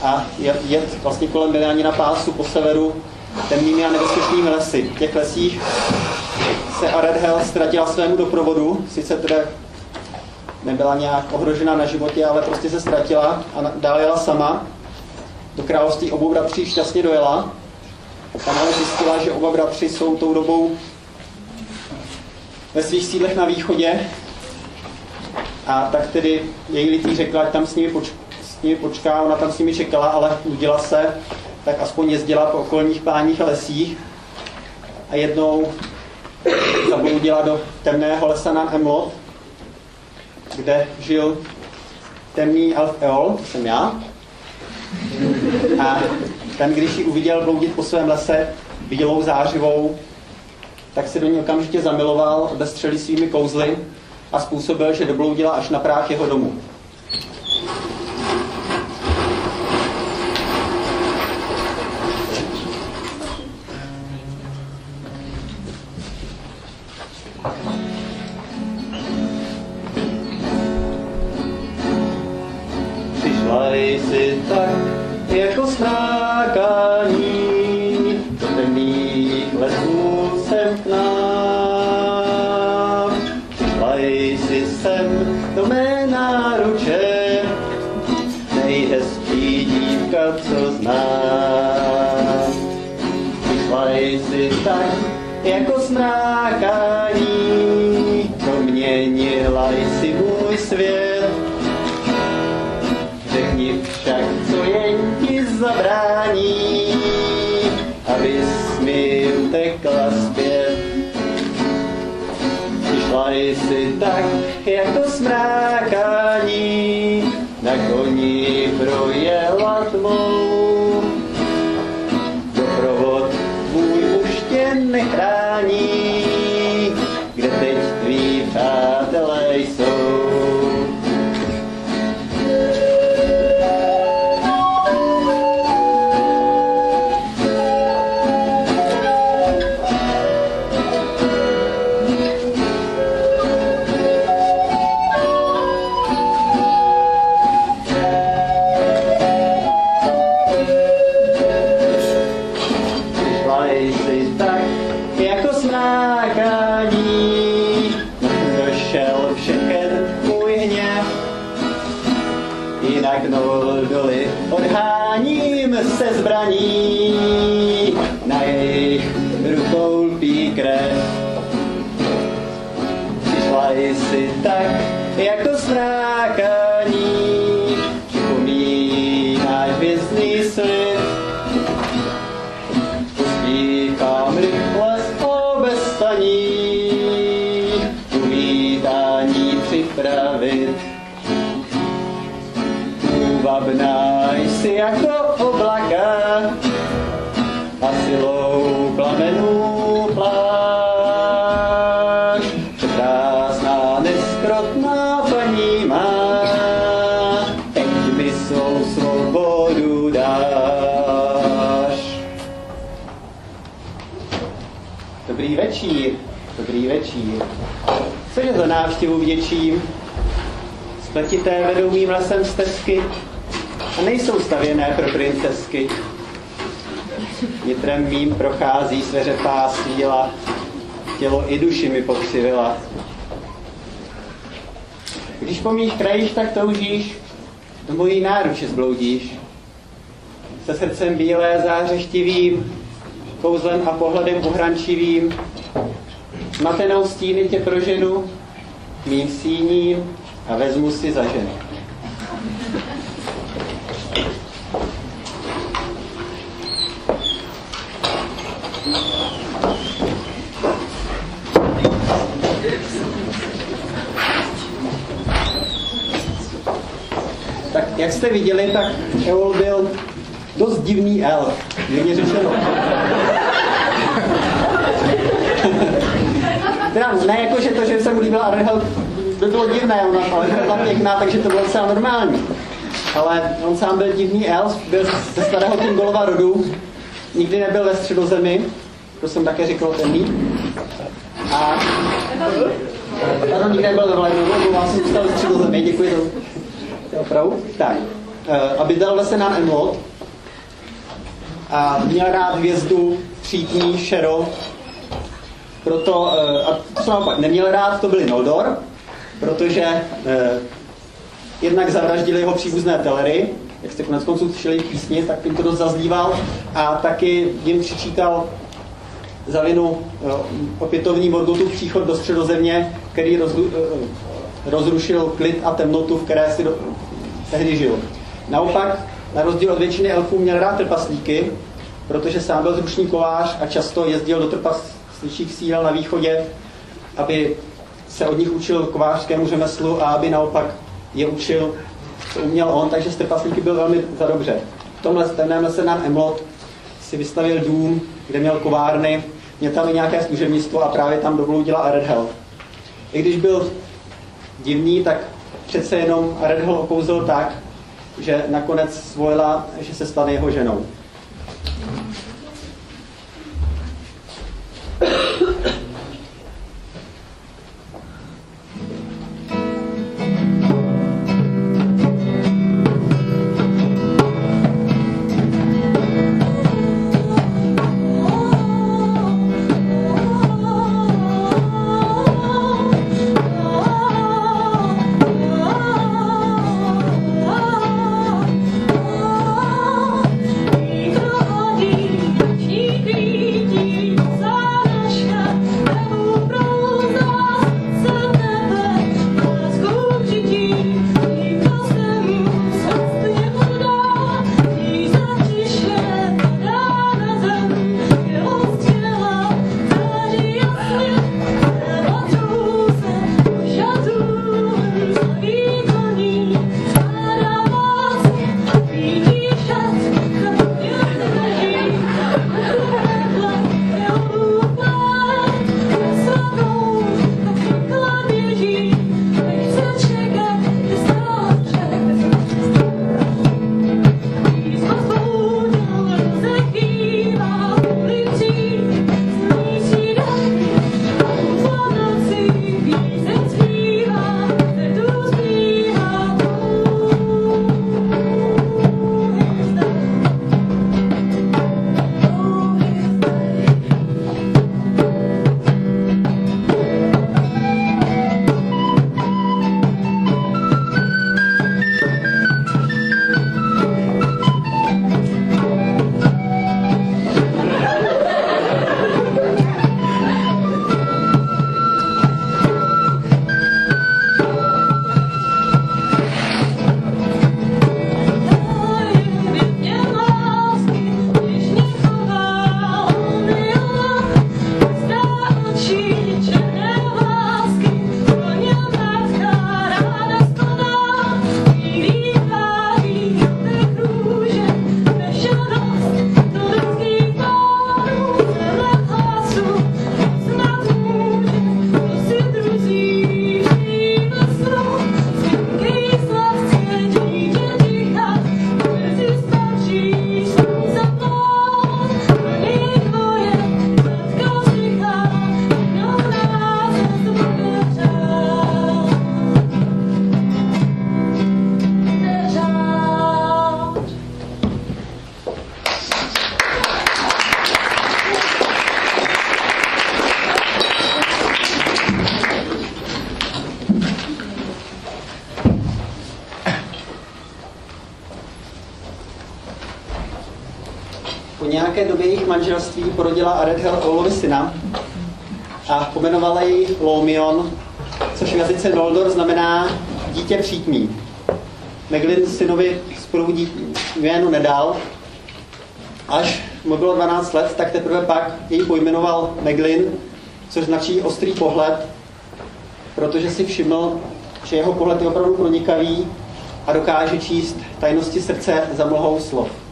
a jet vlastně kolem Milánina pásu po severu temnými a nebezpečnými lesy. V těch lesích se Aredhel ztratila svému doprovodu, sice teda nebyla nějak ohrožena na životě, ale prostě se ztratila a dál jela sama. Do království obou bratří šťastně dojela. Tam ale zjistila, že oba bratři jsou tou dobou ve svých sídlech na východě. A tak tedy její litý řekla, ať tam s nimi počká, ona tam s nimi čekala, ale nudila se, tak aspoň jezdila po okolních pláních a lesích. A jednou zabloudila do temného lesa na Emlot, kde žil temný elf Eol, to jsem já. A ten, když ji uviděl bloudit po svém lese bílou zářivou, tak se do ní okamžitě zamiloval, obestřelil svými kouzly a způsobil, že dobloudila až na práh jeho domu. Jsi tak jako smákání, do temných lesů sem k nám. Přišla jsi sem do mé náruče, nejhezčí dívka, co znám. Přišla jsi tak jako smrákání, proměnila jsi můj svět. Řekni však, co jen ti zabrání, abys mi utekla zpět. Přišla jsi tak jako smrákání, na koni projela tmou. Doprovod tvůj už tě nechrání, kde teď tví přátelé jsou. Doly odháním se zbraní, na jejich rukou lpí krev. Přišla jsi tak jako smrákání, připomínáš hvězdný slib. Uspíchám rychle z obestaní, uvítání připravit. Vabná jsi jako oblaka a silou plamenů pláž. Překrásná, neskrotná paní má, teď mi svou svobodu dáš. Dobrý večír, dobrý večír. Cože za návštěvu vděčím? Spletité vedou mým lesem stezky a nejsou stavěné pro princezky. Nitrem mým prochází sveřepá síla, tělo i duši mi pokřivila. Když po mých krajích tak toužíš, do mojí náruče zbloudíš. Se srdcem bílé zářeštivým, kouzlem a pohledem uhrančivým, matenou stíny tě proženu, mým síním a vezmu si za ženu. Tak jak jste viděli, tak Eol byl dost divný elf, mírně řečeno. Teda ne jako, že to, že se mu líbil Aredhel, by bylo divné, ale byla pěkná, takže to bylo docela normální. Ale on sám byl divný elf, byl ze starého Thingolova rodu, nikdy nebyl ve Středozemi, to jsem také říkal temný. A nikdy nebyl ve Valinor, já jsem zůstal ve Středozemi, děkuji za opravu. Tak. bydlel ve Senán Emlot a měl rád hvězdu Třítní Šero. Proto, a to jsem naopak neměl rád, to byli Noldor, protože jednak zavraždili jeho příbuzné Telery, jak jste konec konců slyšeli v písni, tak jim to dost zazdíval a taky jim přičítal za vinu opětovný Morgothův příchod do Středozemě, který rozrušil klid a temnotu, v které si tehdy žil. Naopak, na rozdíl od většiny elfů, měl rád trpaslíky, protože sám byl zručný kovář a často jezdil do trpaslíčích síl na východě, aby se od nich učil kovářskému řemeslu a aby naopak je učil, co uměl on, takže s trpaslíky byl velmi za dobře. V tomhle temném Senán Emlot si vystavil dům, kde měl kovárny, měl tam i nějaké služebnictvo a právě tam dobloudila Aredhel. I když byl divný, tak přece jenom Aredhel okouzl tak, že nakonec zvolila, že se stane jeho ženou. Po nějaké době jejich manželství porodila Aredhel Olovi syna a pomenovala jej Lómion, což v jazyce Noldor znamená dítě přítmí. Meglin synovi spolu jméno nedal. Až mu bylo 12 let, tak teprve pak jej pojmenoval Meglin, což značí ostrý pohled, protože si všiml, že jeho pohled je opravdu pronikavý a dokáže číst tajnosti srdce za mlhou slov.